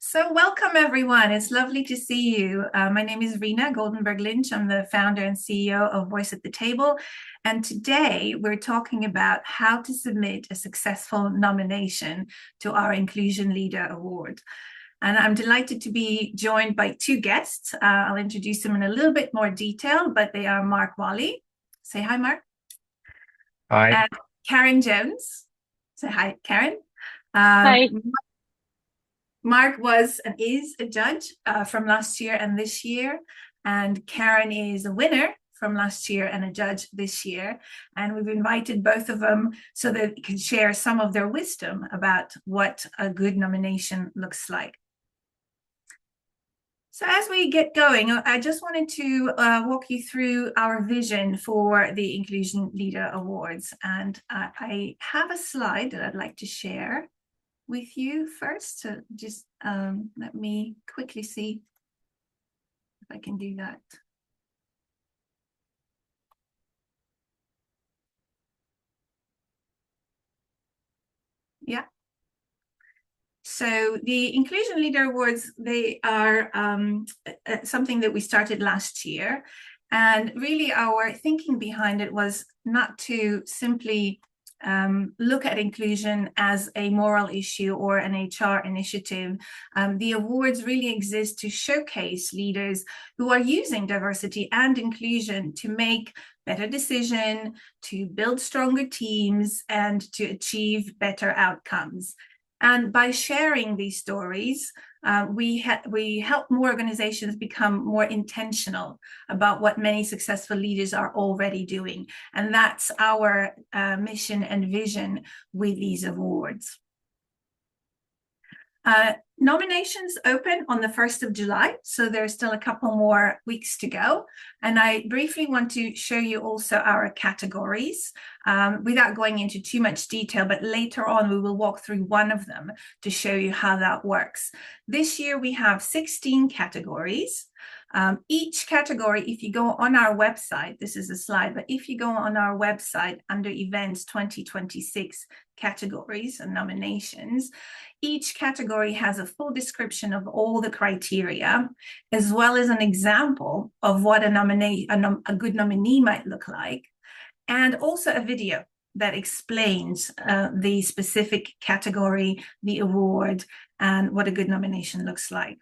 So welcome everyone. It's lovely to see you. My name is Rina Goldenberg Lynch. I'm the founder and CEO of Voice at the Table. And today we're talking about how to submit a successful nomination to our Inclusion Leader Award. And I'm delighted to be joined by two guests. I'll introduce them in a little bit more detail, but they are Mark Walley. Say hi, Mark. Hi. And Karen Jones. Say hi, Karen. Um, Hi. Mark was and is a judge from last year and this year, and Karen is a winner from last year and a judge this year. And we've invited both of them so that they can share some of their wisdom about what a good nomination looks like. So as we get going, I just wanted to walk you through our vision for the Inclusion Leader Awards. And I have a slide that I'd like to share with you first. So just let me quickly see if I can do that. Yeah. So the Inclusion Leader Awards, they are something that we started last year. And really our thinking behind it was not to simply look at inclusion as a moral issue or an HR initiative. The awards really exist to showcase leaders who are using diversity and inclusion to make better decisions, to build stronger teams, and to achieve better outcomes. And by sharing these stories, we help more organizations become more intentional about what many successful leaders are already doing. And that's our mission and vision with these awards. Nominations open on the 1st of July, so there's still a couple more weeks to go. And I briefly want to show you also our categories without going into too much detail, but later on we will walk through one of them to show you how that works. This year we have 16 categories. Each category, if you go on our website, this is a slide, but if you go on our website under events 2026 categories and nominations, each category has a full description of all the criteria, as well as an example of what a good nominee might look like, and also a video that explains the specific category, the award, and what a good nomination looks like.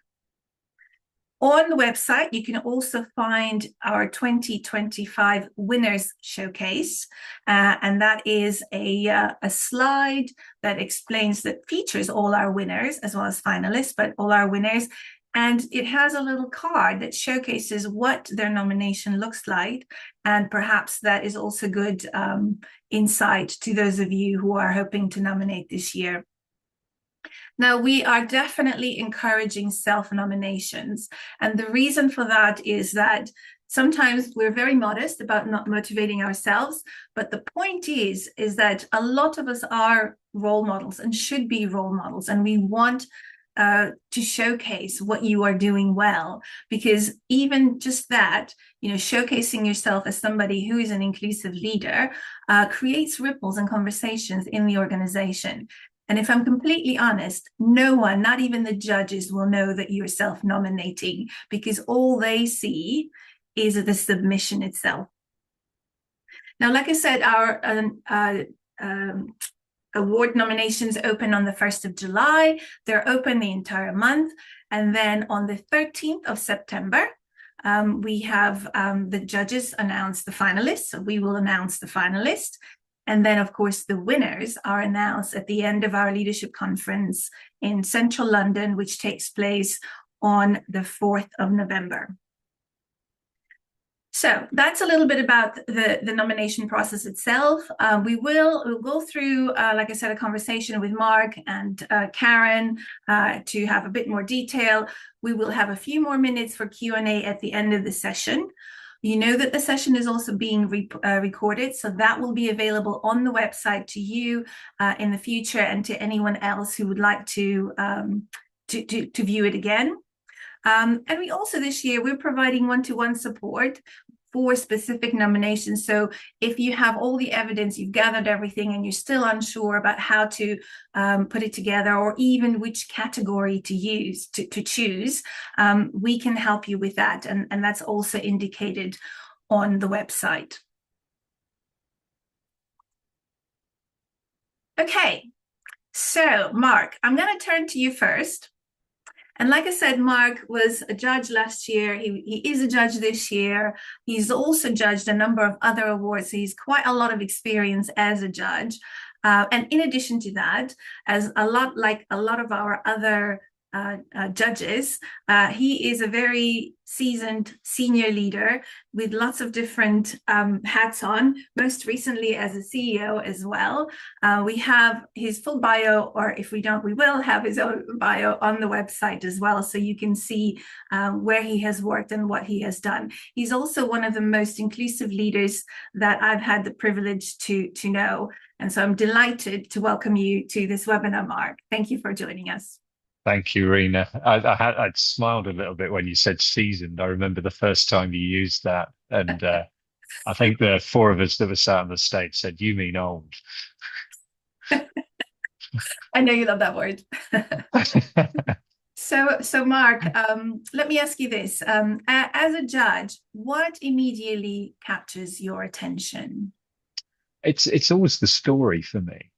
On the website, you can also find our 2025 Winners Showcase, and that is a slide that explains, that features all our winners as well as finalists, but all our winners. And it has a little card that showcases what their nomination looks like, and perhaps that is also good insight to those of you who are hoping to nominate this year. Now, we are definitely encouraging self-nominations. And the reason for that is that sometimes we're very modest about not motivating ourselves. But the point is that a lot of us are role models and should be role models. And we want to showcase what you are doing well, because even just that, showcasing yourself as somebody who is an inclusive leader creates ripples and conversations in the organization. And if I'm completely honest, no one, not even the judges, will know that you're self-nominating, because all they see is the submission itself. Now, like I said, our award nominations open on the 1st of July. They're open the entire month. And then on the 13th of September, we have the judges announce the finalists. So we will announce the finalists. And then, of course, the winners are announced at the end of our leadership conference in central London, which takes place on the 4th of November. So that's a little bit about the nomination process itself. We'll go through, like I said, a conversation with Mark and Karen to have a bit more detail. We will have a few more minutes for Q&A at the end of the session. You know that the session is also being recorded, so that will be available on the website to you in the future, and to anyone else who would like to view it again. And we also, this year, we're providing one-to-one support for specific nominations. So if you have all the evidence, you've gathered everything, and you're still unsure about how to put it together, or even which category to use to choose, we can help you with that. And that's also indicated on the website. Okay, so Mark, I'm going to turn to you first. And like I said, Mark was a judge last year. He is a judge this year. He's also judged a number of other awards. So he's quite a lot of experience as a judge. And in addition to that, as like a lot of our other judges, he is a very seasoned senior leader with lots of different hats on, most recently as a CEO as well. We have his full bio, or if we don't, we will have his own bio on the website as well, so you can see where he has worked and what he has done. He's also one of the most inclusive leaders that I've had the privilege to know. And so I'm delighted to welcome you to this webinar, Mark. Thank you for joining us. Thank you, Rina. I'd smiled a little bit when you said seasoned. I remember the first time you used that, and I think the four of us that were sat on the stage said, "You mean old?" I know you love that word. So Mark, let me ask you this: as a judge, what immediately captures your attention? It's always the story for me.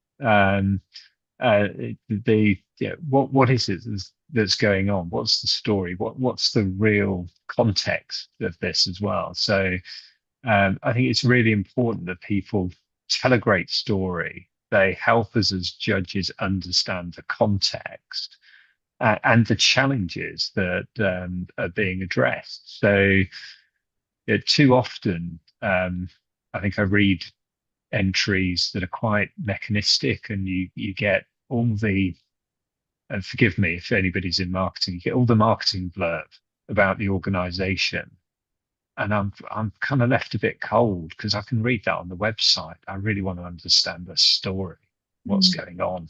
What is it that's going on? What's the story? What's the real context of this as well? So I think it's really important that people tell a great story. They help us as judges understand the context and the challenges that are being addressed. So too often, I think I read entries that are quite mechanistic, and you get all the, and forgive me if anybody's in marketing, you get all the marketing blurb about the organization, and I'm kind of left a bit cold because I can read that on the website. I really want to understand the story, what's going on,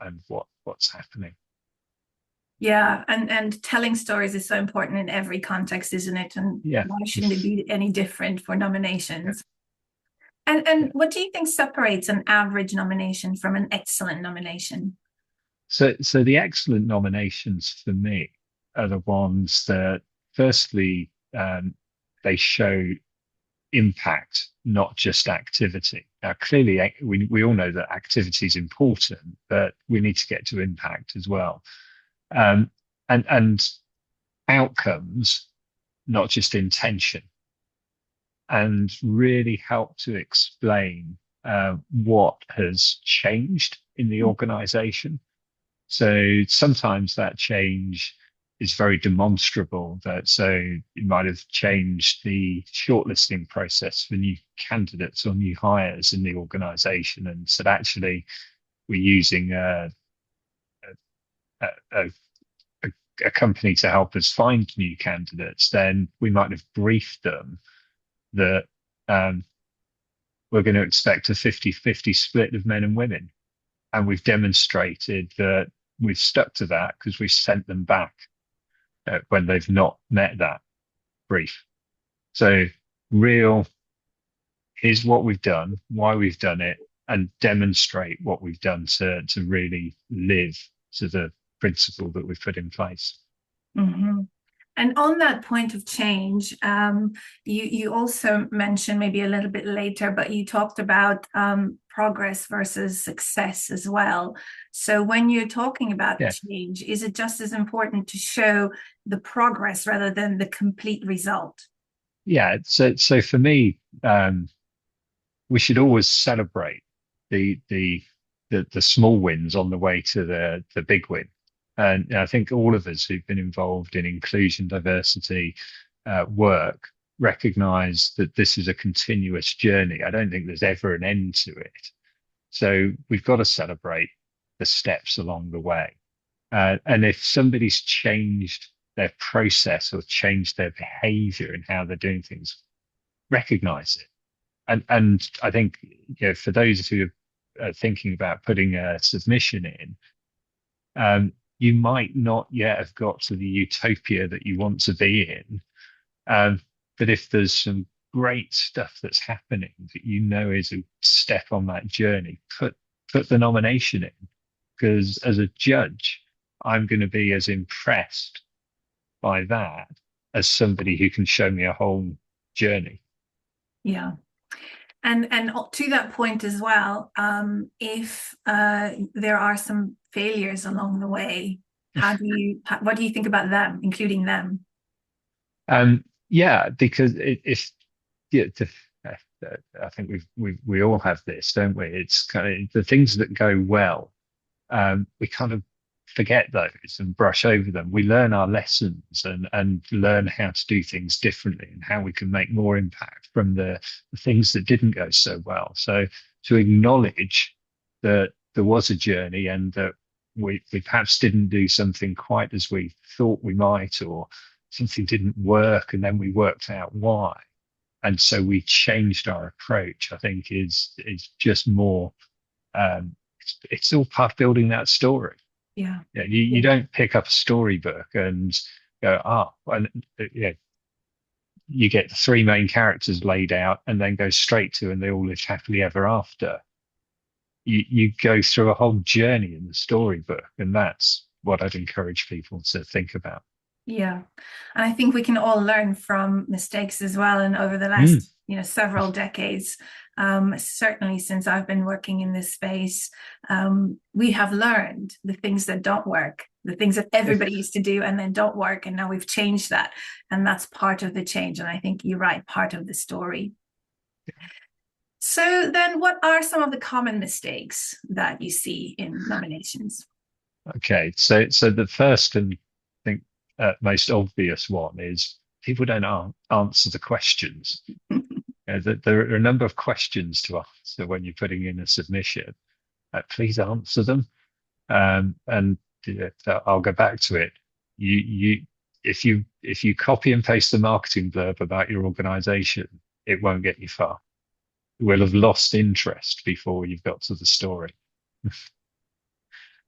and what's happening. Yeah, and telling stories is so important in every context, isn't it? And why shouldn't it be any different for nominations? And what do you think separates an average nomination from an excellent nomination? So the excellent nominations for me are the ones that, firstly, they show impact, not just activity. Now, clearly, we all know that activity is important, but we need to get to impact as well. And outcomes, not just intention, and really help to explain what has changed in the organization. So sometimes that change is very demonstrable. So it might have changed the shortlisting process for new candidates or new hires in the organization, and said, actually, we're using a company to help us find new candidates. Then we might have briefed them that we're going to expect a 50-50 split of men and women. And we've demonstrated that we've stuck to that because we've sent them back when they've not met that brief. So here's what we've done, why we've done it, and demonstrate what we've done to really live to the principle that we've put in place. Mm-hmm. And on that point of change, you also mentioned, maybe a little bit later, but you talked about progress versus success as well. So when you're talking about change, is it just as important to show the progress rather than the complete result? Yeah. So for me, we should always celebrate the small wins on the way to the big win. And I think all of us who've been involved in inclusion, diversity work recognize that this is a continuous journey. I don't think there's ever an end to it. So we've got to celebrate the steps along the way. And if somebody's changed their process or changed their behavior and how they're doing things, recognize it. And I think, for those who are thinking about putting a submission in, you might not yet have got to the utopia that you want to be in. But if there's some great stuff that's happening that you know is a step on that journey, put the nomination in, because as a judge, I'm going to be as impressed by that as somebody who can show me a whole journey. Yeah. And to that point as well, if there are some failures along the way, what do you think about them, including them? Yeah, because it's yeah, I think we all have this, don't we? It's kind of the things that go well, we kind of forget those and brush over them. We learn our lessons and learn how to do things differently and how we can make more impact from the things that didn't go so well. So to acknowledge that there was a journey and that we perhaps didn't do something quite as we thought we might, or something didn't work and then we worked out why. And so we changed our approach, I think is just more it's all part of building that story. Yeah. Yeah, you don't pick up a storybook and go, and yeah, you get the three main characters laid out and then go straight to and they all live happily ever after. You go through a whole journey in the storybook, and that's what I'd encourage people to think about. Yeah. And I think we can all learn from mistakes as well. And over the Mm. last, several decades, certainly since I've been working in this space, we have learned the things that don't work, the things that everybody used to do and then don't work. And now we've changed that. And that's part of the change. And I think you're right, part of the story. So then what are some of the common mistakes that you see in nominations? Okay, so the first and I think most obvious one is people don't answer the questions. There are a number of questions to answer when you're putting in a submission. Please answer them. And I'll go back to it. If you copy and paste the marketing blurb about your organization, it won't get you far. We'll have lost interest before you've got to the story.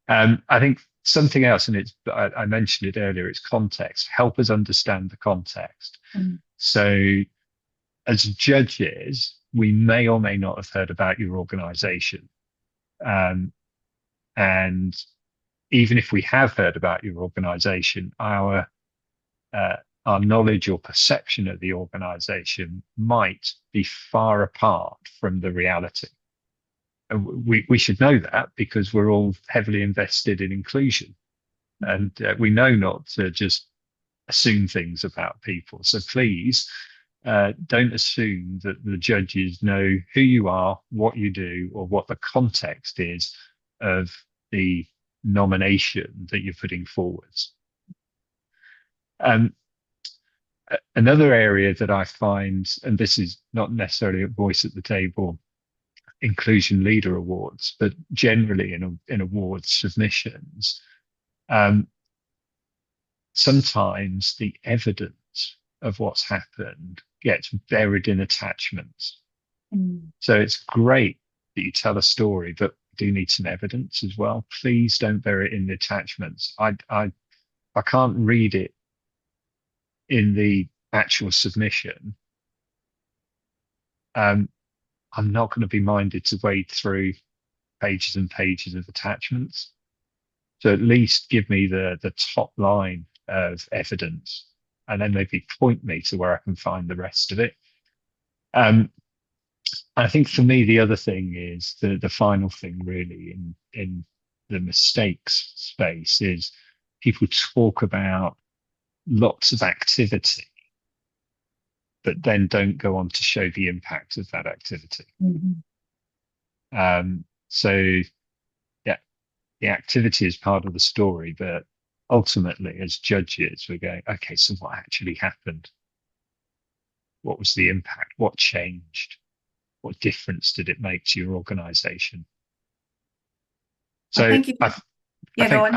I think something else, and I mentioned it earlier, it's context. Help us understand the context. Mm. So as judges, we may or may not have heard about your organization. And even if we have heard about your organization, our knowledge or perception of the organization might be far apart from the reality. And we should know that because we're all heavily invested in inclusion. And we know not to just assume things about people. So please don't assume that the judges know who you are, what you do, or what the context is of the nomination that you're putting forwards. Another area that I find, and this is not necessarily a voice at the table, inclusion leader awards, but generally in awards submissions, sometimes the evidence of what's happened gets buried in attachments. Mm. So it's great that you tell a story, but we do need some evidence as well. Please don't bury it in the attachments. I can't read it in the actual submission. I'm not going to be minded to wade through pages and pages of attachments. So at least give me the top line of evidence and then maybe point me to where I can find the rest of it. I think for me, the other thing is the final thing really in the mistakes space is people talk about lots of activity, but then don't go on to show the impact of that activity. Mm-hmm. So yeah, the activity is part of the story, but ultimately as judges, we're going, okay, so what actually happened? What was the impact? What changed? What difference did it make to your organization? So I think I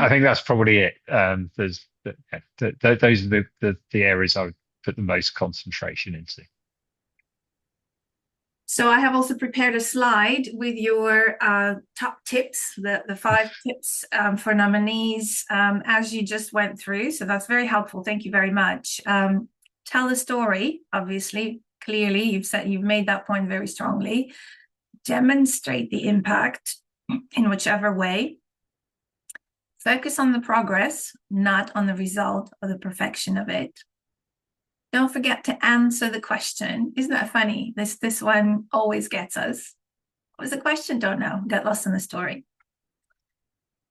think that's probably it. Those are the areas I would put the most concentration into. So I have also prepared a slide with your top tips, the 5 tips for nominees as you just went through. So that's very helpful. Tell a story, obviously. clearly. You've made that point very strongly. Demonstrate the impact in whichever way. Focus on the progress, not on the result or the perfection of it. Don't forget to answer the question. Isn't that funny? This one always gets us. What was the question? Don't know. Get lost in the story.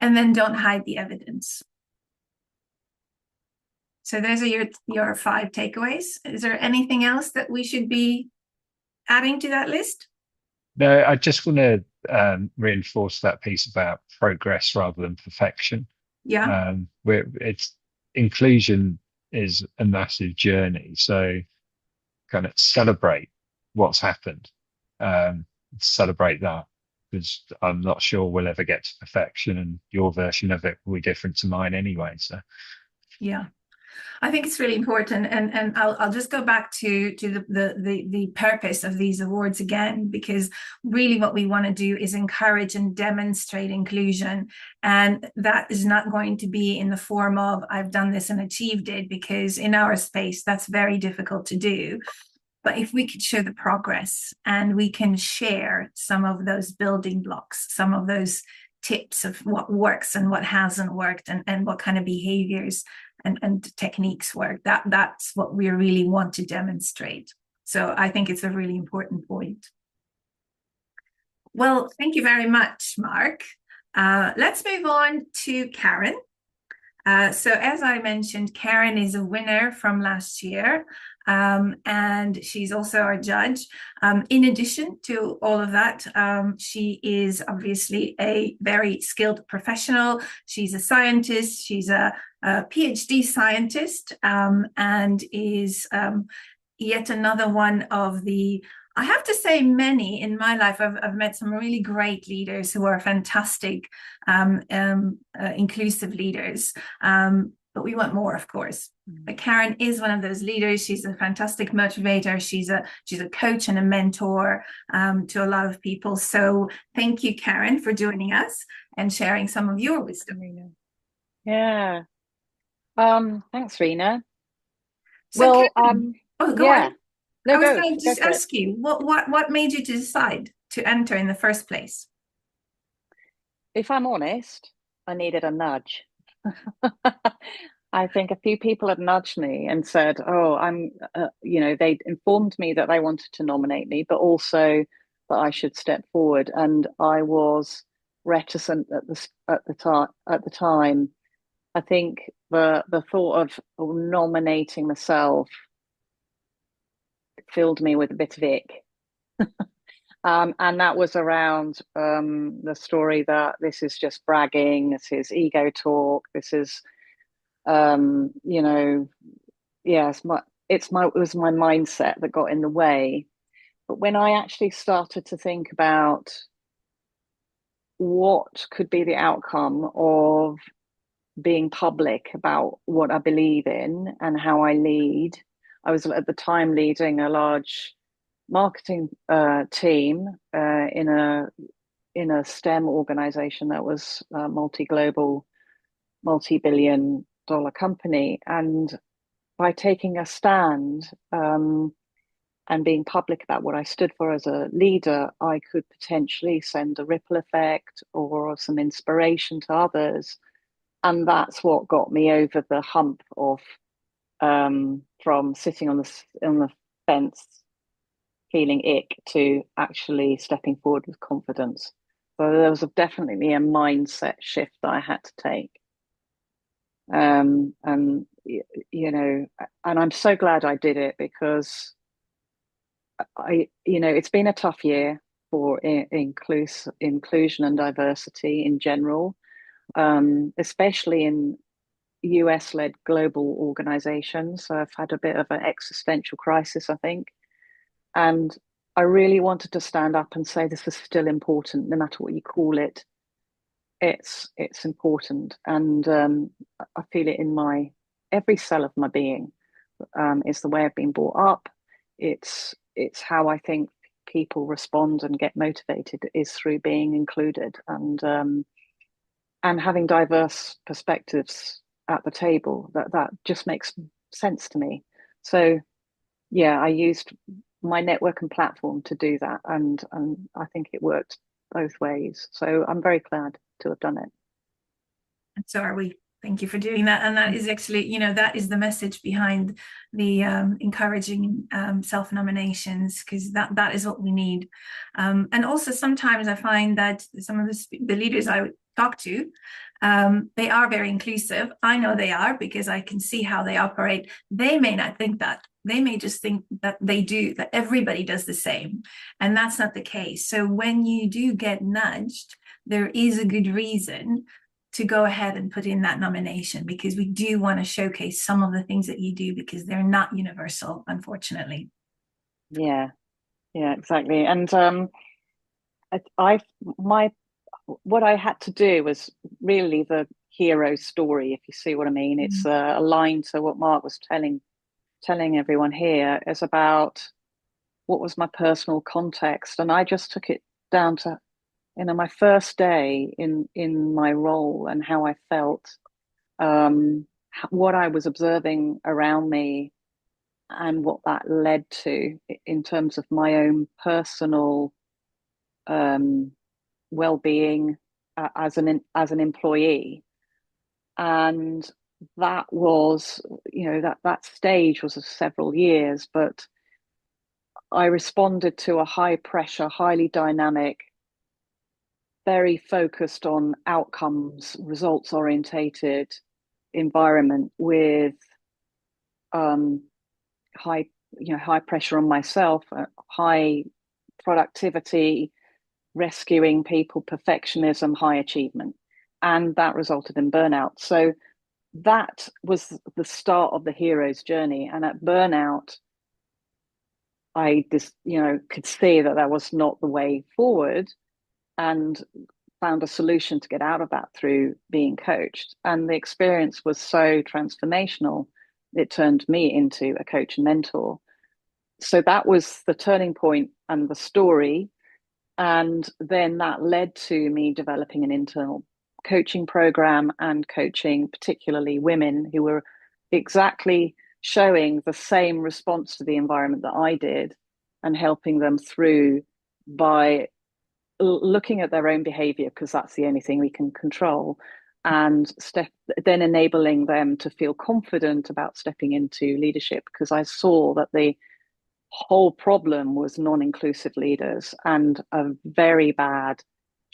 And then don't hide the evidence. So those are your 5 takeaways. Is there anything else that we should be adding to that list? No, I just want to reinforce that piece about progress rather than perfection. Yeah. Where it's inclusion is a massive journey. So kind of celebrate what's happened, celebrate that, because I'm not sure we'll ever get to perfection, and your version of it will be different to mine anyway. So yeah. I think it's really important, and I'll just go back to the purpose of these awards again, because really what we want to do is encourage and demonstrate inclusion, and that is not going to be in the form of I've done this and achieved it, because in our space that's very difficult to do. But if we could show the progress and we can share some of those building blocks, some of those tips of what works and what hasn't worked, and what kind of behaviors and techniques work, that's what we really want to demonstrate. So I think it's a really important point. Well, thank you very much, Mark. Let's move on to Karen. So as I mentioned, Karen is a winner from last year, and she's also our judge. In addition to all of that, she is obviously a very skilled professional. She's a scientist. She's a PhD scientist, and is yet another one of the, I have to say, many in my life. I've met some really great leaders who are fantastic, inclusive leaders. But we want more, of course. But Karen is one of those leaders. She's a fantastic motivator. She's a coach and a mentor to a lot of people. So thank you, Karen, for joining us and sharing some of your wisdom. Rina. Yeah. Thanks, Rina. So Well, Karen, go yeah. on. No, I was go, going to go just for it. ask you, what made you decide to enter in the first place? If I'm honest, I needed a nudge. I think a few people had nudged me and said, "Oh, they'd informed me that they wanted to nominate me, but also that I should step forward." And I was reticent at the time. I think the thought of nominating myself filled me with a bit of ick. And that was around the story that this is just bragging, this is ego talk, this is, yes, it was my mindset that got in the way. But when I actually started to think about what could be the outcome of being public about what I believe in and how I lead, I was at the time leading a large marketing team in a STEM organization that was a multi-global, multi-billion-dollar company. And by taking a stand and being public about what I stood for as a leader, I could potentially send a ripple effect or some inspiration to others. And that's what got me over the hump of from sitting on the fence feeling ick to actually stepping forward with confidence. So there was definitely a mindset shift that I had to take. And I'm so glad I did it, because it's been a tough year for inclusion and diversity in general, especially in US-led global organizations. So I've had a bit of an existential crisis, I think. And I really wanted to stand up and say this is still important, no matter what you call it. It's important, and I feel it in every cell of my being. It's the way I've been brought up. It's how I think people respond and get motivated is through being included and having diverse perspectives at the table. That just makes sense to me. So yeah, I used my network and platform to do that, and I think it worked both ways. So I'm very glad to have done it. And so are we. Thank you for doing that. And that is actually, you know, that is the message behind the encouraging self-nominations, because that is what we need. And also sometimes I find that some of the leaders I talk to, they are very inclusive. I know they are because I can see how they operate. They may not think that. They may just think that they do, that everybody does the same. And that's not the case. So when you do get nudged, there is a good reason to go ahead and put in that nomination, because we do want to showcase some of the things that you do, because they're not universal, unfortunately. Yeah, exactly. And what I had to do was really the hero story, if you see what I mean. It's aligned to what Mark was telling everyone here, is about what was my personal context, and I just took it down to, you know, my first day in my role and how I felt, what I was observing around me, and what that led to in terms of my own personal well-being as an employee. And that was, you know, that stage was of several years, but I responded to a high pressure, highly dynamic, very focused on outcomes, results orientated environment with high pressure on myself, high productivity, rescuing people, perfectionism, high achievement, and that resulted in burnout. So that was the start of the hero's journey. And at burnout, I just, you know, could see that was not the way forward, and found a solution to get out of that through being coached. And the experience was so transformational, it turned me into a coach and mentor. So that was the turning point and the story. And then that led to me developing an internal coaching program and coaching particularly women who were exactly showing the same response to the environment that I did, and helping them through by looking at their own behavior, because that's the only thing we can control, and then enabling them to feel confident about stepping into leadership, because I saw that the whole problem was non-inclusive leaders and a very bad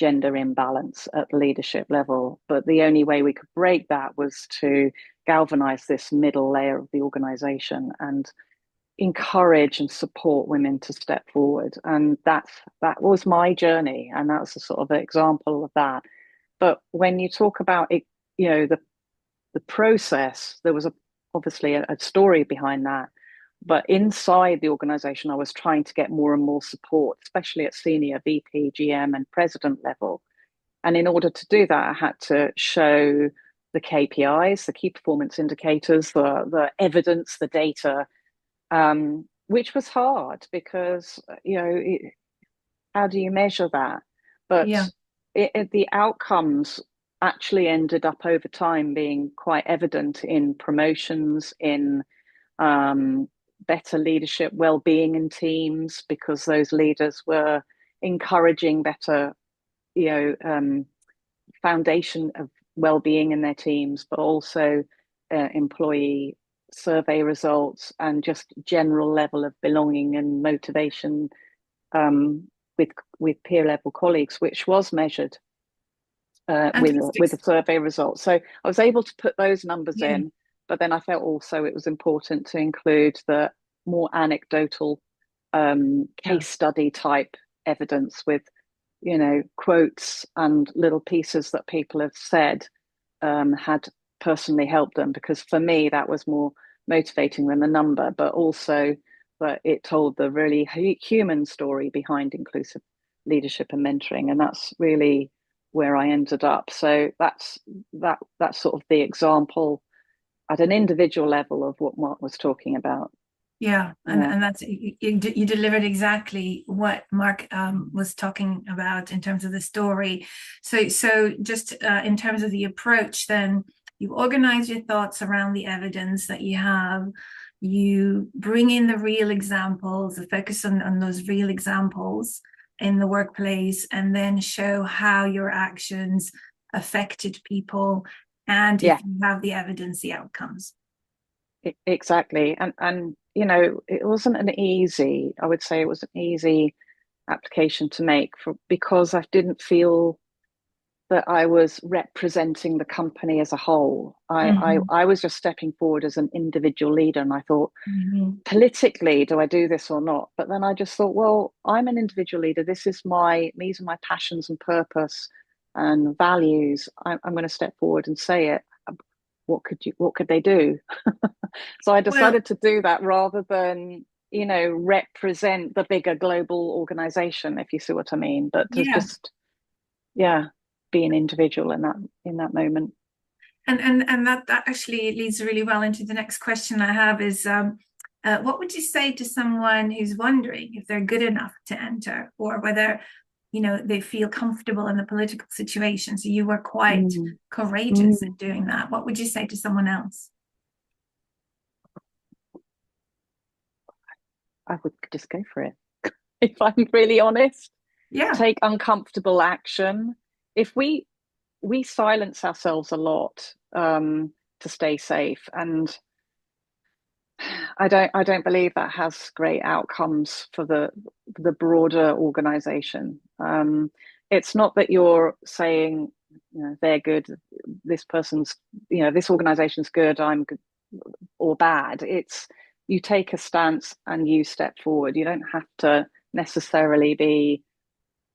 gender imbalance at the leadership level. But the only way we could break that was to galvanize this middle layer of the organization and encourage and support women to step forward. And that was my journey, and that's a sort of example of that. But when you talk about it, you know, the process, there was obviously a story behind that. But inside the organization, I was trying to get more and more support, especially at senior VP, GM, and president level. And in order to do that, I had to show the KPIs, the key performance indicators, the evidence, the data, which was hard because, you know, how do you measure that? But the outcomes actually ended up over time being quite evident in promotions, in better leadership, well-being in teams, because those leaders were encouraging better, you know, foundation of well-being in their teams, but also employee survey results and just general level of belonging and motivation with peer level colleagues, which was measured with the survey results. So I was able to put those numbers in, but then I felt also it was important to include the more anecdotal case study type evidence with, you know, quotes and little pieces that people have said had personally helped them, because for me that was more motivating than the number, but also that it told the really human story behind inclusive leadership and mentoring, and that's really where I ended up. So that's sort of the example at an individual level of what Mark was talking about. And that's you delivered exactly what Mark was talking about in terms of the story. So just in terms of the approach, then you organize your thoughts around the evidence that you have. you bring in the real examples, the focus on those real examples in the workplace, and then show how your actions affected people, and if you have the evidence, the outcomes. Exactly. And you know, it wasn't an easy, I would say it was an easy application to make because I didn't feel that I was representing the company as a whole. I was just stepping forward as an individual leader, and I thought, politically, do I do this or not? But then I just thought, well, I'm an individual leader. These are my passions and purpose and values. I'm going to step forward and say it. What could they do? So I decided to do that rather than, you know, represent the bigger global organization, if you see what I mean. But to just, be an individual in that moment. And that actually leads really well into the next question I have is, what would you say to someone who's wondering if they're good enough to enter, or whether, you know, they feel comfortable in the political situation? So you were quite courageous in doing that. What would you say to someone else? I would just go for it. If I'm really honest, take uncomfortable action. If we silence ourselves a lot to stay safe, and I don't believe that has great outcomes for the broader organization. It's not that you're saying, you know, they're good, this person's, you know, this organization's good, I'm good or bad. It's you take a stance and you step forward. You don't have to necessarily be,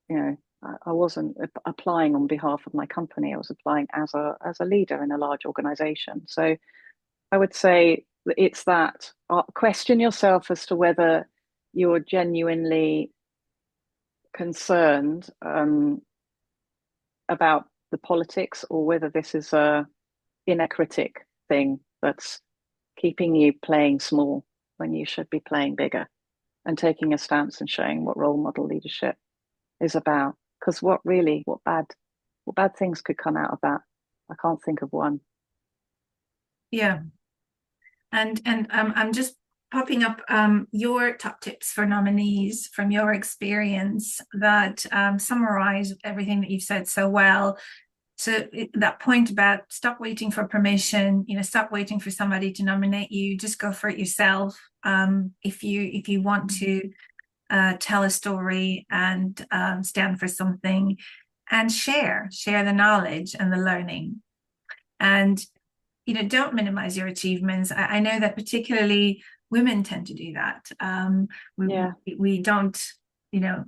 you know, I wasn't applying on behalf of my company. I was applying as a leader in a large organization. So I would say it's that question yourself as to whether you're genuinely concerned about the politics, or whether this is a inner critic thing that's keeping you playing small when you should be playing bigger, and taking a stance and showing what role model leadership is about. Because what bad things could come out of that? I can't think of one. Yeah. And I'm just popping up your top tips for nominees from your experience that summarize everything that you've said so well. So that point about stop waiting for permission, you know, stop waiting for somebody to nominate you, just go for it yourself. If you want to tell a story and stand for something, and share the knowledge and the learning. And, you know, don't minimize your achievements. I know that particularly women tend to do that. We don't, you know,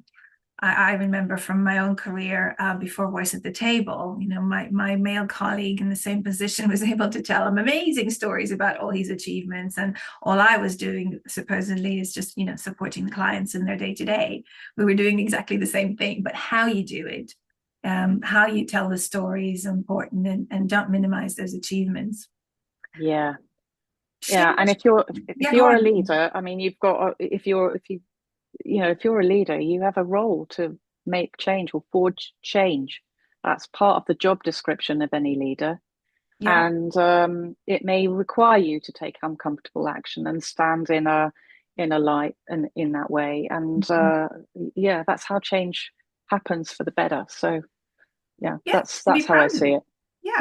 I remember from my own career before Voice at the Table, you know, my male colleague in the same position was able to tell him amazing stories about all his achievements, and all I was doing supposedly is just, you know, supporting the clients in their day-to-day. We were doing exactly the same thing, but how you do it, how you tell the story is important, and don't minimize those achievements. And if you're a leader, I mean, you've got, if you're a leader, you have a role to make change or forge change. That's part of the job description of any leader. And it may require you to take uncomfortable action and stand in a light and in that way. And that's how change happens for the better. So that's how I see it.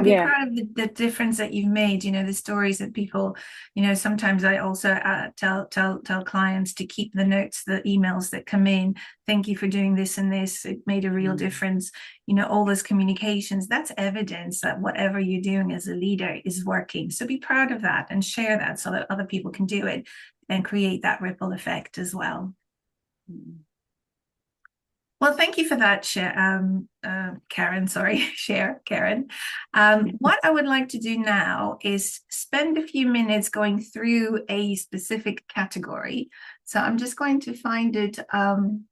Be proud of the difference that you've made. You know, the stories that people, you know, sometimes I also tell clients to keep the notes, the emails that come in. Thank you for doing this and this. It made a real difference. You know, all those communications, that's evidence that whatever you're doing as a leader is working. So be proud of that and share that so that other people can do it and create that ripple effect as well. Well, thank you for that, Karen. Karen. What I would like to do now is spend a few minutes going through a specific category. So I'm just going to find it,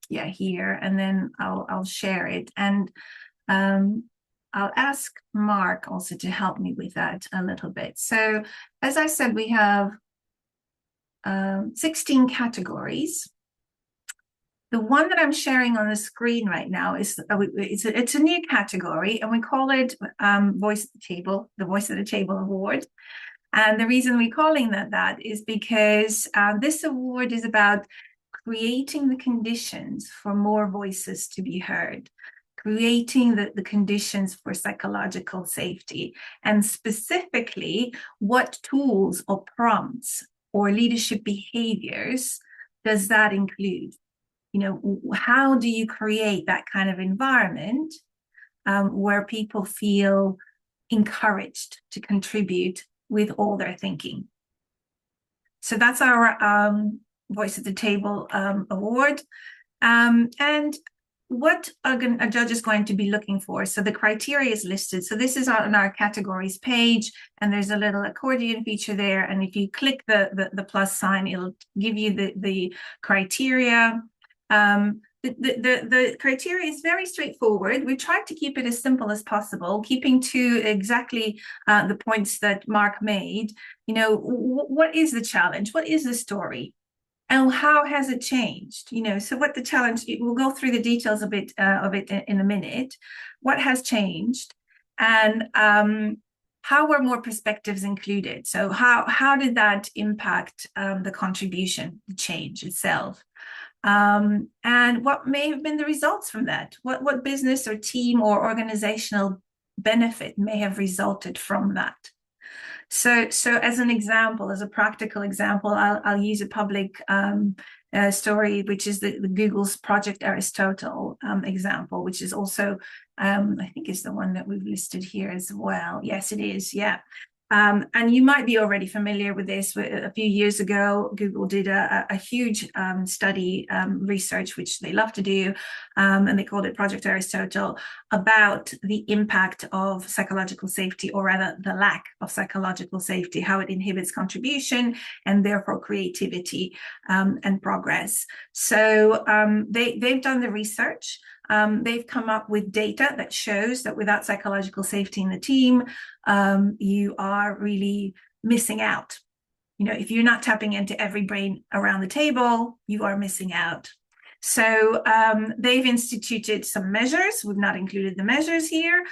here, and then I'll share it. And I'll ask Mark also to help me with that a little bit. So as I said, we have 16 categories. The one that I'm sharing on the screen right now is it's a new category, and we call it Voice at the Table, the Voice at the Table Award. And the reason we're calling that is because this award is about creating the conditions for more voices to be heard, creating the conditions for psychological safety, and specifically what tools or prompts or leadership behaviors does that include? You know, how do you create that kind of environment where people feel encouraged to contribute with all their thinking? So that's our Voice at the Table award. And what a judge is going to be looking for. So the criteria is listed. So this is on our categories page, and there's a little accordion feature there. And if you click the plus sign, it'll give you the criteria. The criteria is very straightforward. We tried to keep it as simple as possible, keeping to exactly the points that Mark made. You know, what is the challenge? What is the story? And how has it changed? You know, so what the challenge, we'll go through the details of it in a minute. What has changed? And how were more perspectives included? So how did that impact the contribution, the change itself? And what may have been the results from that? What business or team or organizational benefit may have resulted from that? So as an example, as a practical example, I'll use a public story, which is the Google's Project Aristotle example, which is also, I think is the one that we've listed here as well. Yes, it is. Yeah. And you might be already familiar with this. A few years ago, Google did a huge study, research, which they love to do, and they called it Project Aristotle, about the impact of psychological safety, or rather the lack of psychological safety, how it inhibits contribution and therefore creativity and progress. So they've done the research. They've come up with data that shows that without psychological safety in the team, you are really missing out. You know, if you're not tapping into every brain around the table, you are missing out. So they've instituted some measures. We've not included the measures here,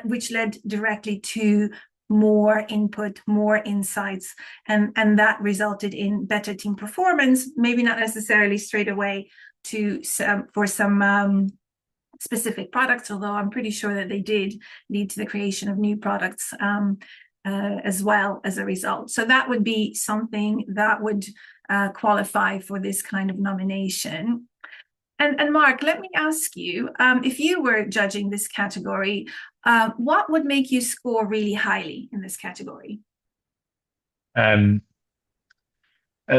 which led directly to more input, more insights, and that resulted in better team performance, maybe not necessarily straight away for some specific products, although I'm pretty sure that they did lead to the creation of new products as well as a result. So that would be something that would qualify for this kind of nomination. And Mark, let me ask you, if you were judging this category, what would make you score really highly in this category? At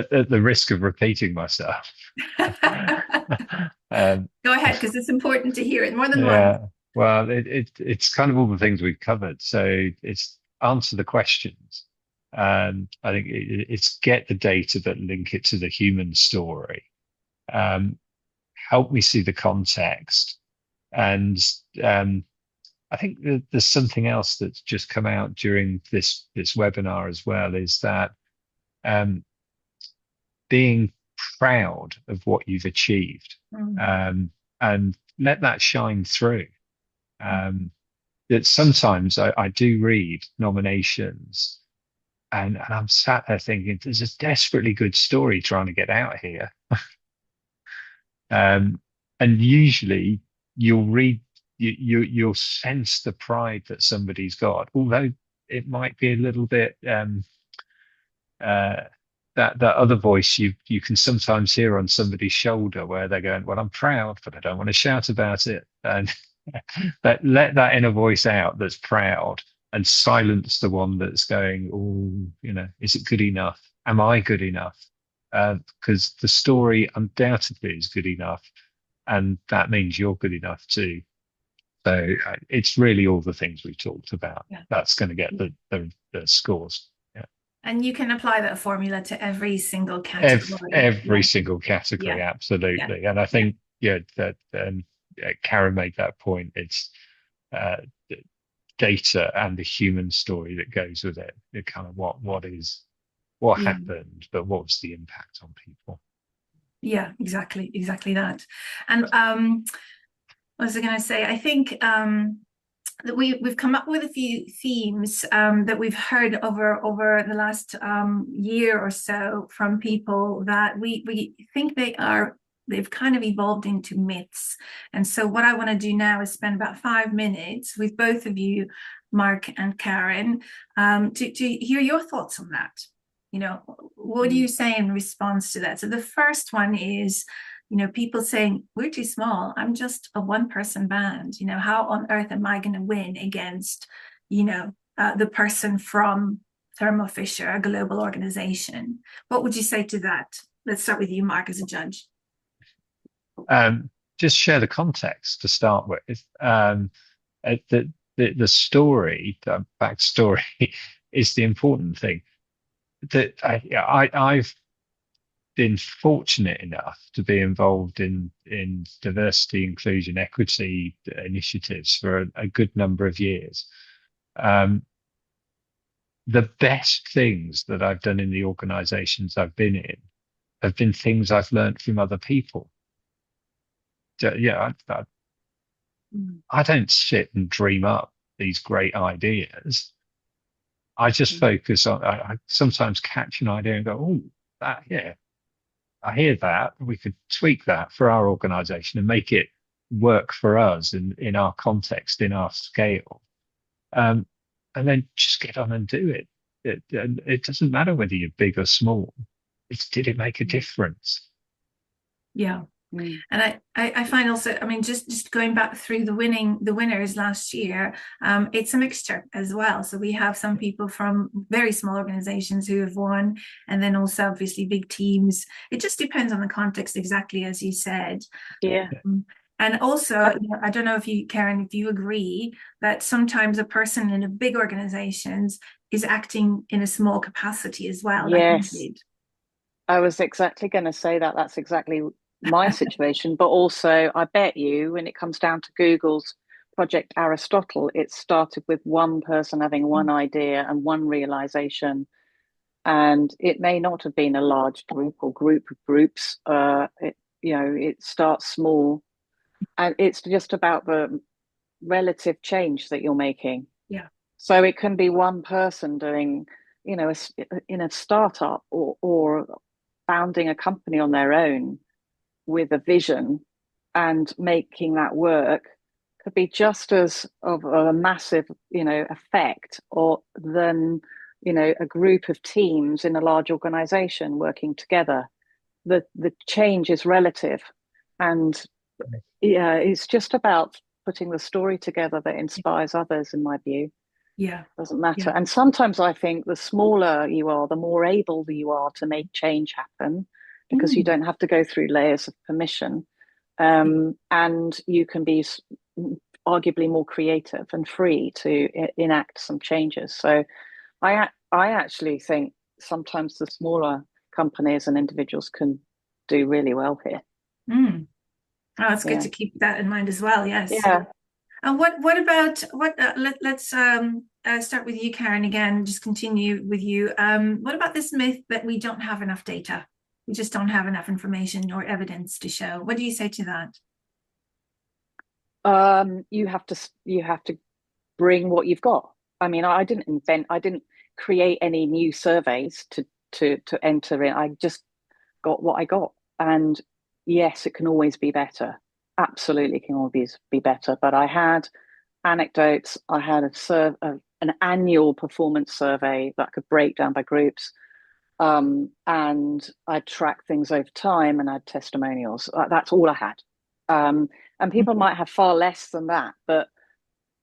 the risk of repeating myself. Go ahead, because it's important to hear it more than once. Well, it's kind of all the things we've covered. So it's answer the questions. I think it's get the data that link it to the human story. Help me see the context. And I think there's something else that's just come out during this webinar as well, is that being proud of what you've achieved, and let that shine through. That sometimes I do read nominations and I'm sat there thinking, there's a desperately good story trying to get out here. And usually you'll sense the pride that somebody's got, although it might be a little bit that other voice you can sometimes hear on somebody's shoulder, where they're going, well, I'm proud, but I don't want to shout about it. And let that inner voice out that's proud, and silence the one that's going, oh, you know, is it good enough? Am I good enough? Because the story undoubtedly is good enough, and that means you're good enough too. So it's really all the things we've talked about. Yeah. That's going to get the scores. And you can apply that formula to every single category. Every single category, absolutely. And I think, that Karen made that point. It's data and the human story that goes with it. It kind of what happened, but what was the impact on people? Yeah, exactly that. And what was I going to say? I think that we've come up with a few themes that we've heard over the last year or so from people that we think they've kind of evolved into myths. And so what I want to do now is spend about 5 minutes with both of you, Mark and Karen, to hear your thoughts on that. What do you say in response to that? So the first one is, people saying, we're too small. I'm just a one-person band. How on earth am I going to win against, the person from Thermo Fisher, a global organization? What would you say to that? Let's start with you, Mark, as a judge. Just share the context to start with. The story, the backstory, is the important thing. That I've been fortunate enough to be involved in diversity, inclusion, equity initiatives for a good number of years. The best things that I've done in the organizations I've been in have been things I've learned from other people. Yeah, I don't sit and dream up these great ideas. I just focus on, I sometimes catch an idea and go, oh, that, yeah, I hear that. We could tweak that for our organization and make it work for us in our context, in our scale. And then just get on and do it. It doesn't matter whether you're big or small. Did it make a difference? Yeah. And I find also, I mean, just going back through the winners last year, it's a mixture as well. So we have some people from very small organizations who have won, and then also obviously big teams. It just depends on the context, exactly as you said. Yeah. And also, I don't know if you, Karen, if you agree that sometimes a person in a big organizations is acting in a small capacity as well. Yes. Like I was exactly going to say that. That's exactly my situation. But also, I bet you, when it comes down to Google's Project Aristotle, it started with one person having one idea and one realization. And it may not have been a large group or group of groups. It starts small. And it's just about the relative change that you're making. Yeah. So it can be one person doing, in a startup or founding a company on their own with a vision and making that work could be just as of a massive, effect than, a group of teams in a large organization working together. The change is relative. And yeah, it's just about putting the story together that inspires others, in my view. Yeah. Doesn't matter. Yeah. And sometimes I think the smaller you are, the more able you are to make change happen, because you don't have to go through layers of permission. And you can be arguably more creative and free to enact some changes. So I actually think sometimes the smaller companies and individuals can do really well here. Oh, it's good to keep that in mind as well. Yes. Yeah. And what about let's start with you, Karen, again, just continue with you. What about this myth that we don't have enough data? We just don't have enough information or evidence to show. What do you say to that? You have to bring what you've got. I mean, I didn't create any new surveys to enter in. I just got what I got. And yes, it can always be better. Absolutely can always be better. But I had anecdotes. I had an annual performance survey that I could break down by groups. And I tracked things over time, and I had testimonials. That's all I had. And people might have far less than that, but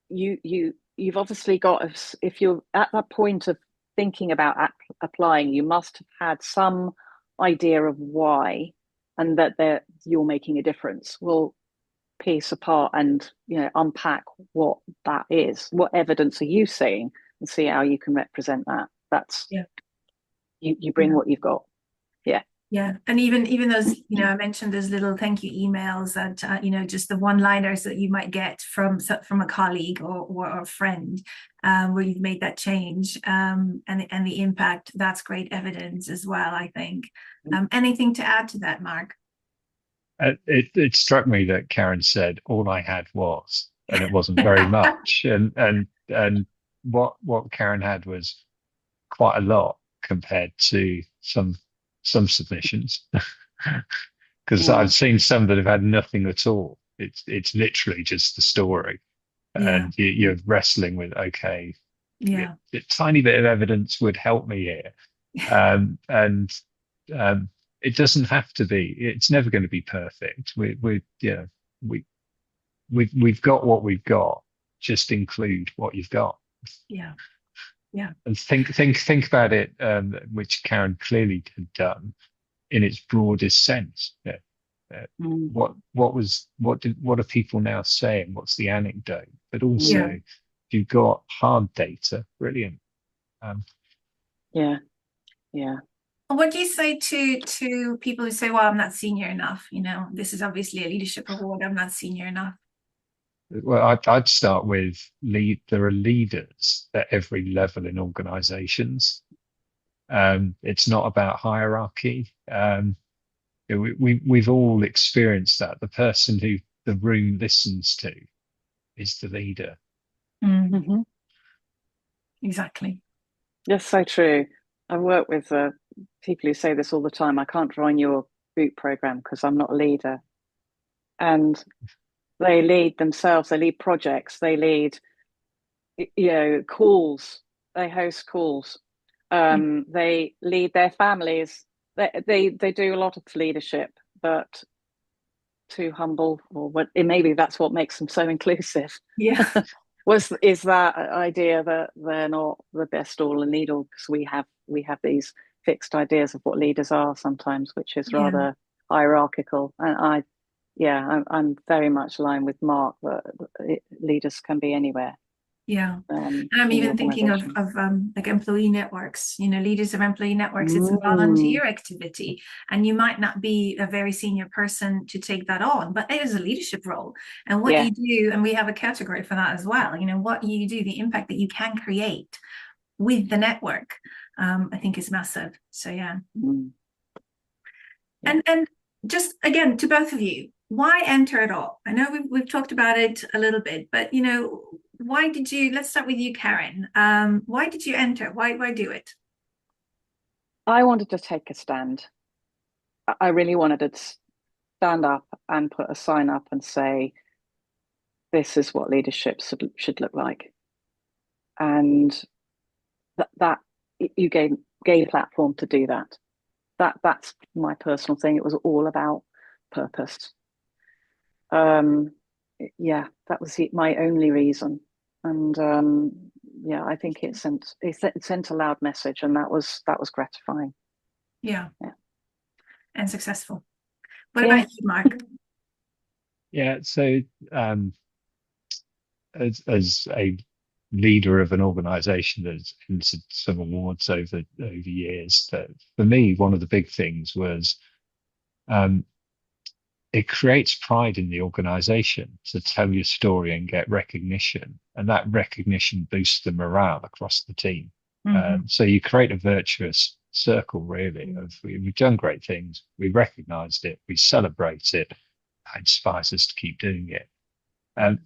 you've obviously got, if you're at that point of thinking about applying, you must have had some idea of why, and that you're making a difference. We'll piece apart and unpack what that is. What evidence are you seeing, and see how you can represent that. That's you bring what you've got. Yeah, and even those, I mentioned those little thank you emails that just the one-liners that you might get from a colleague or a friend, where you've made that change, and the impact. That's great evidence as well, I think. Anything to add to that, Mark? It struck me that Karen said, "All I had was," and it wasn't very much. And what Karen had was quite a lot compared to some submissions. Because I've seen some that have had nothing at all. It's literally just the story, and you're wrestling with, okay, a tiny bit of evidence would help me here, and it doesn't have to be. It's never going to be perfect. We've got what we've got. Just include what you've got. Yeah. And think about it, which Karen clearly had done in its broadest sense. What are people now saying? What's the anecdote? But also, if you've got hard data, brilliant. What do you say to people who say, well, I'm not senior enough, this is obviously a leadership award, I'm not senior enough? Well, I'd start with there are leaders at every level in organizations. It's not about hierarchy. We've all experienced that. The person who the room listens to is the leader. Mm-hmm. Exactly. That's so true. I work with people who say this all the time. I can't join your boot program because I'm not a leader. And they lead themselves, they lead projects, they lead, calls, they host calls, they lead their families. They do a lot of leadership, but too humble, or what? Maybe that's what makes them so inclusive. Yeah. Is that idea that they're not the best all and need all, because we have these fixed ideas of what leaders are sometimes, which is rather hierarchical. And I'm very much aligned with Mark that leaders can be anywhere. Yeah. And I'm even thinking of like employee networks, leaders of employee networks. It's a volunteer activity, and you might not be a very senior person to take that on, but it is a leadership role. And what you do, and we have a category for that as well, what you do, the impact that you can create with the network, I think is massive. So and just again, to both of you, why enter at all? I know we've talked about it a little bit, but why did you? Let's start with you, Karen. Why did you enter? Why do it? I wanted to take a stand. I really wanted to stand up and put a sign up and say, "This is what leadership should look like," and that you gave a platform to do that. That's my personal thing. It was all about purpose. That was my only reason. And I think it sent a loud message, and that was gratifying. Yeah. And successful. What about you, Mark? Yeah, so as a leader of an organization that's entered some awards over years, that for me, one of the big things was it creates pride in the organization to tell your story and get recognition, and that recognition boosts the morale across the team. So you create a virtuous circle, really, of we've done great things, we recognized it, we celebrate it, that inspires us to keep doing it.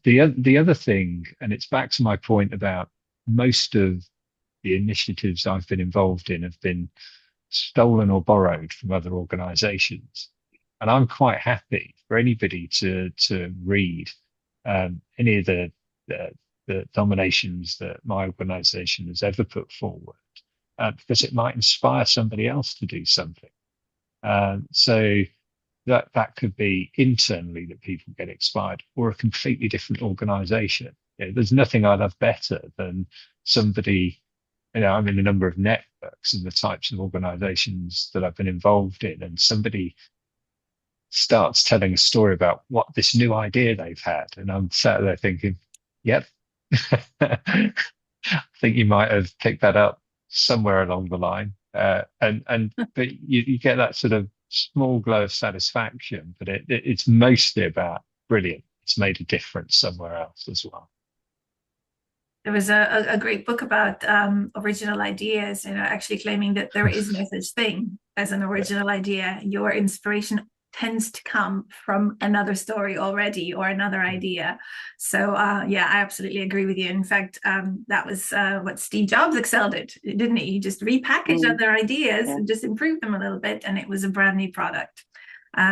The other thing, and it's back to my point about most of the initiatives I've been involved in have been stolen or borrowed from other organizations. And I'm quite happy for anybody to read any of the nominations that my organization has ever put forward, because it might inspire somebody else to do something. So that could be internally that people get inspired, or a completely different organization. There's nothing I love better than somebody, I'm in a number of networks and the types of organizations that I've been involved in, and somebody starts telling a story about what this new idea they've had, and I'm sat there thinking, yep. I think you might have picked that up somewhere along the line, but you get that sort of small glow of satisfaction, but it's mostly about brilliant, it's made a difference somewhere else as well. There was a great book about original ideas, actually claiming that there is no such thing as an original idea. Your inspiration tends to come from another story already or another idea. So yeah, I absolutely agree with you. In fact, that was what Steve Jobs excelled at, didn't he? He just repackaged other ideas and just improved them a little bit, and it was a brand new product.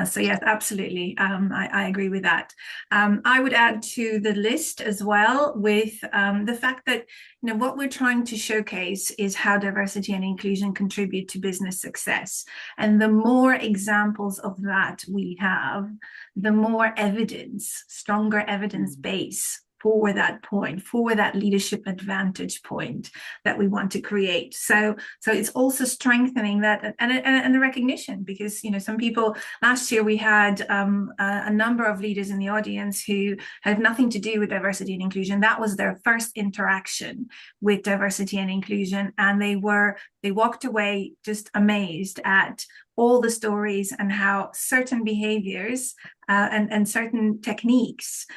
So yes, absolutely. I agree with that. I would add to the list as well with the fact that, you know, what we're trying to showcase is how diversity and inclusion contribute to business success. And the more examples of that we have, the more evidence, stronger evidence base for that point, for that leadership advantage point that we want to create. So it's also strengthening that and the recognition, because, you know, some people, last year we had a number of leaders in the audience who had nothing to do with diversity and inclusion. That was their first interaction with diversity and inclusion, and they walked away just amazed at all the stories and how certain behaviors and certain techniques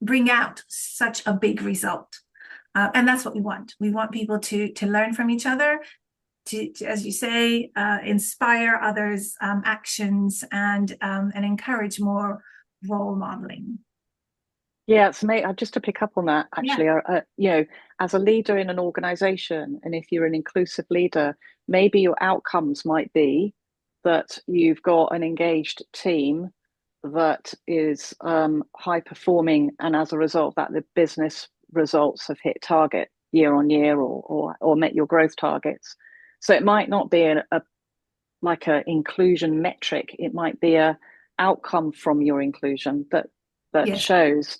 bring out such a big result. And that's what we want. We want people to learn from each other, to as you say, inspire others' actions, and encourage more role modeling. Yeah, it's amazing. Just to pick up on that, actually, you know, as a leader in an organization, and if you're an inclusive leader, maybe your outcomes might be that you've got an engaged team that is high performing, and as a result that the business results have hit target year on year, or met your growth targets. So it might not be like a inclusion metric. It might be a outcome from your inclusion that shows,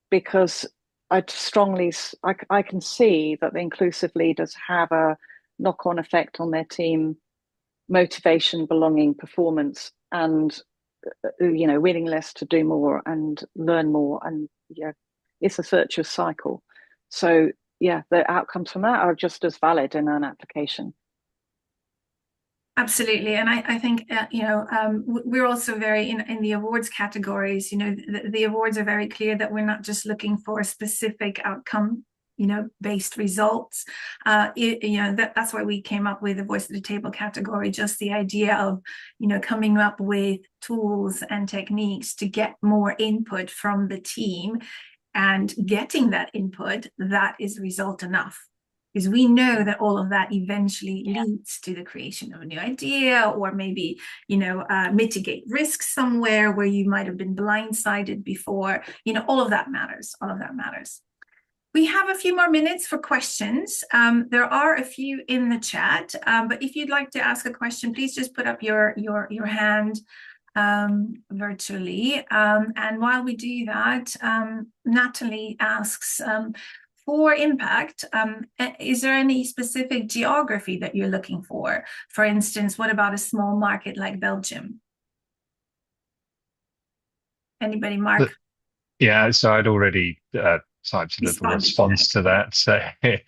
because I can see that the inclusive leaders have a knock-on effect on their team motivation, belonging, performance, and, you know, willingness to do more and learn more. And yeah, it's a virtuous cycle. So yeah, the outcomes from that are just as valid in an application. Absolutely. And I think, we're also very in the awards categories, you know, the awards are very clear that we're not just looking for specific outcome, you know, based results. That's why we came up with the voice at the table category, just the idea of, you know, coming up with tools and techniques to get more input from the team, and getting that input that is result enough. Because we know that all of that eventually leads to the creation of a new idea, or maybe, you know, mitigate risks somewhere where you might have been blindsided before. You know, all of that matters. All of that matters. We have a few more minutes for questions. There are a few in the chat, but if you'd like to ask a question, please just put up your hand virtually. And while we do that, Natalie asks, for impact, is there any specific geography that you're looking for? For instance, what about a small market like Belgium? Anybody, Mark? Yeah, so I'd already typed a little response to that. So it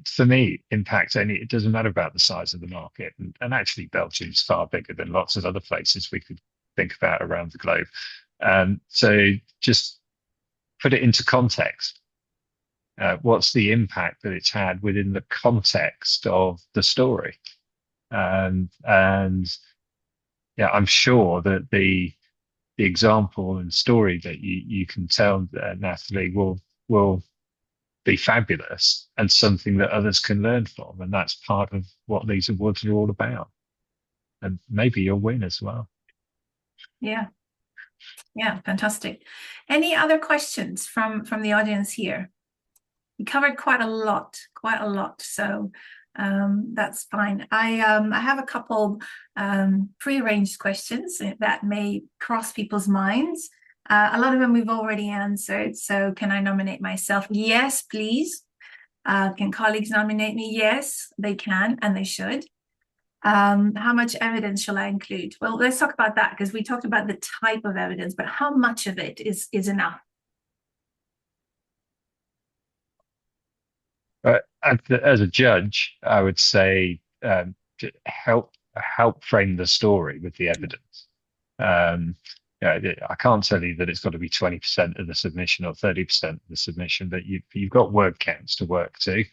for me, impact only, it doesn't matter about the size of the market. And actually, Belgium's far bigger than lots of other places we could think about around the globe. So just put it into context. What's the impact that it's had within the context of the story? And yeah, I'm sure that the example and story that you can tell, Natalie, will be fabulous and something that others can learn from. And that's part of what these awards are all about. And maybe you'll win as well. Yeah, fantastic. Any other questions from the audience here? We covered quite a lot. So that's fine. I have a couple pre-arranged questions that may cross people's minds. A lot of them we've already answered. So can I nominate myself? Yes, please. Can colleagues nominate me? Yes, they can, and they should. How much evidence shall I include? Well, let's talk about that, because we talked about the type of evidence, but how much of it is enough? As a judge, I would say to help frame the story with the evidence. I can't tell you that it's got to be 20% of the submission or 30% of the submission, but you've got word counts to work to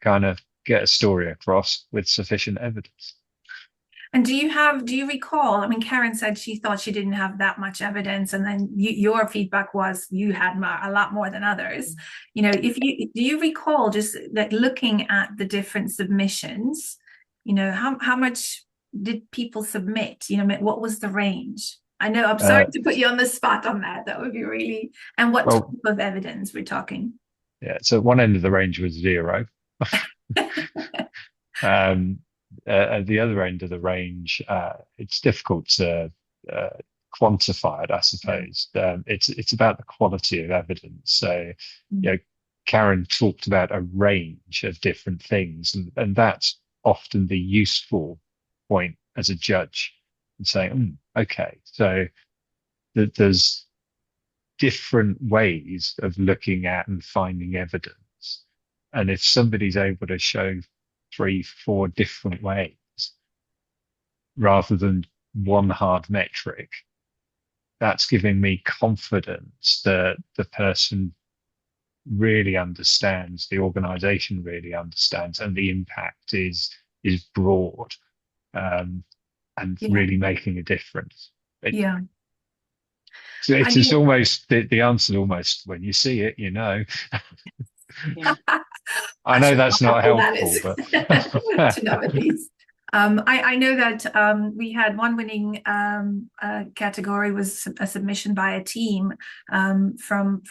kind of get a story across with sufficient evidence. And do you recall? I mean, Karen said she thought she didn't have that much evidence, and then your feedback was you had a lot more than others. Do you recall just like looking at the different submissions? How much did people submit? What was the range? I know I'm sorry to put you on the spot on that. That would be really, and what type of evidence we're talking? Yeah, so one end of the range was 0. At the other end of the range, it's difficult to quantify it, I suppose. It's about the quality of evidence. So, Karen talked about a range of different things, and that's often the useful point as a judge, and saying, okay, so there's different ways of looking at and finding evidence. And if somebody's able to show 3, 4 different ways rather than one hard metric, that's giving me confidence that the person really understands, the organization really understands, and the impact is broad, and really making a difference. So it's almost the answer, almost when you see it, Yeah. I know that's not helpful, but to know at least. I know that we had one winning category was a submission by a team from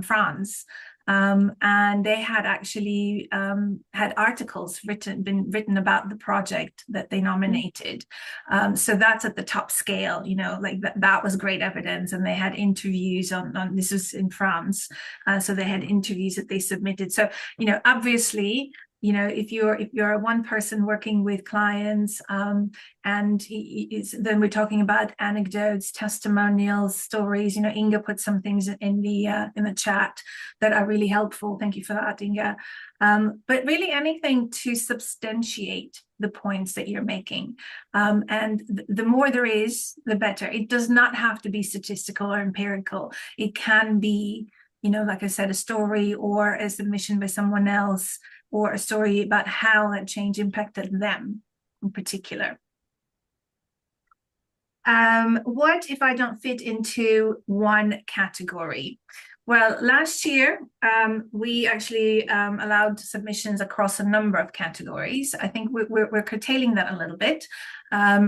France. And they had actually had articles been written about the project that they nominated. So that's at the top scale, like that was great evidence. And they had interviews on this was in France. So they had interviews that they submitted. So, obviously, if you're a one person working with clients, and then we're talking about anecdotes, testimonials, stories. Inga put some things in the chat that are really helpful. Thank you for that, Inga. But really anything to substantiate the points that you're making. And the more there is, the better. It does not have to be statistical or empirical. It can be, like I said, a story or a submission by someone else, or a story about how that change impacted them in particular. What if I don't fit into one category? Well, last year, we actually allowed submissions across a number of categories. I think we're curtailing that a little bit.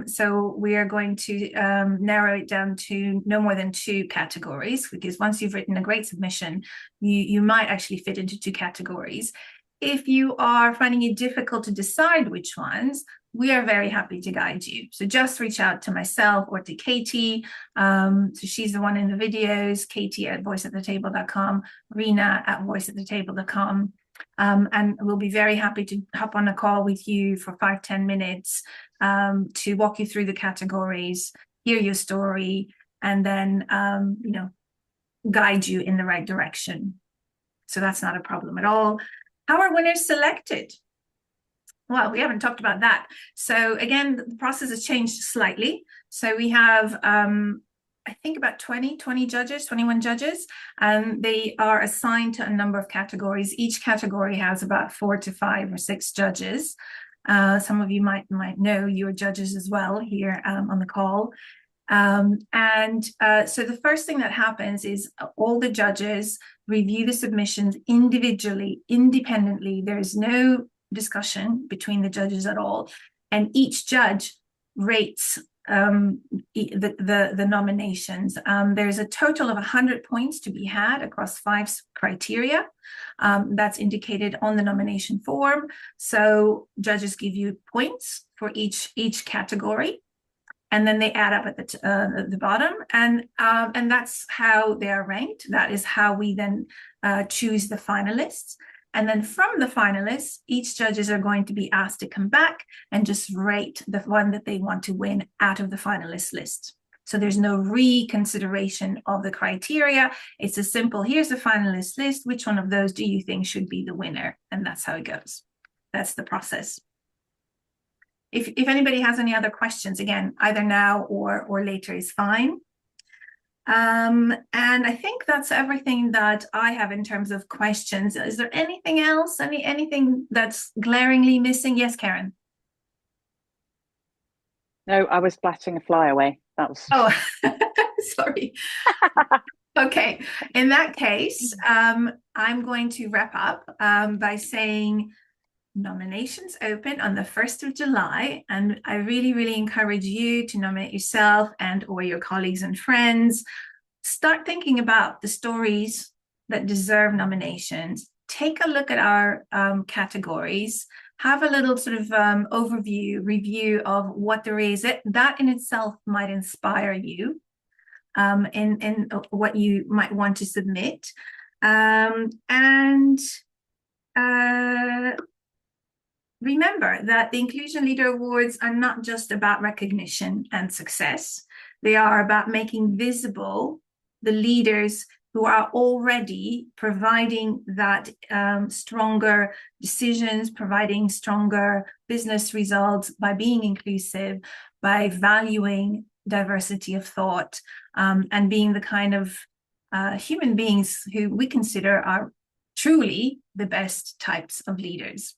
So we are going to narrow it down to no more than 2 categories, because once you've written a great submission, you might actually fit into 2 categories. If you are finding it difficult to decide which ones, we are very happy to guide you. So just reach out to myself or to Katie. So she's the one in the videos, Katie at voiceatthetable.com, Rina at voiceatthetable.com. And we'll be very happy to hop on a call with you for 5-10 minutes to walk you through the categories, hear your story, and then, guide you in the right direction. So that's not a problem at all. How are winners selected? Well, we haven't talked about that. So again, the process has changed slightly. So we have, I think about 21 judges, and they are assigned to a number of categories. Each category has about 4 to 5 or 6 judges. Some of you might know your judges as well here on the call. So the first thing that happens is all the judges review the submissions individually, independently. There's no discussion between the judges at all, and each judge rates the nominations. There's a total of 100 points to be had across 5 criteria that's indicated on the nomination form. So judges give you points for each category, and then they add up at the bottom, and that's how they are ranked. That is how we then choose the finalists. And then from the finalists, each judges are going to be asked to come back and just rate the one that they want to win out of the finalist list. So there's no reconsideration of the criteria. It's a simple, here's the finalist list. Which one of those do you think should be the winner? And that's how it goes. That's the process. If anybody has any other questions, again, either now or later is fine. And I think that's everything that I have in terms of questions. Is there anything else? Anything that's glaringly missing? Yes, Karen. No, I was batting a fly away. That was. Oh, sorry. Okay, in that case, I'm going to wrap up by saying nominations open on the 1st of July, and I really, really encourage you to nominate yourself and or your colleagues and friends. Start thinking about the stories that deserve nominations. Take a look at our categories. Have a little sort of overview, review of what there is. That in itself might inspire you in what you might want to submit. And remember that the Inclusion Leader Awards are not just about recognition and success. They are about making visible the leaders who are already providing that stronger decisions, providing stronger business results by being inclusive, by valuing diversity of thought, and being the kind of human beings who we consider are truly the best types of leaders.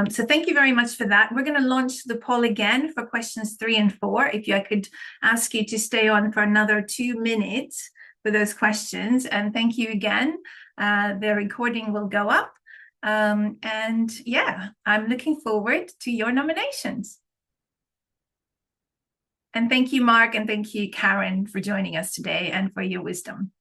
So thank you very much for that. We're going to launch the poll again for questions 3 and 4. If I could ask you to stay on for another 2 minutes for those questions. And thank you again. The recording will go up. And yeah, I'm looking forward to your nominations. And thank you, Mark, and thank you, Karen, for joining us today and for your wisdom.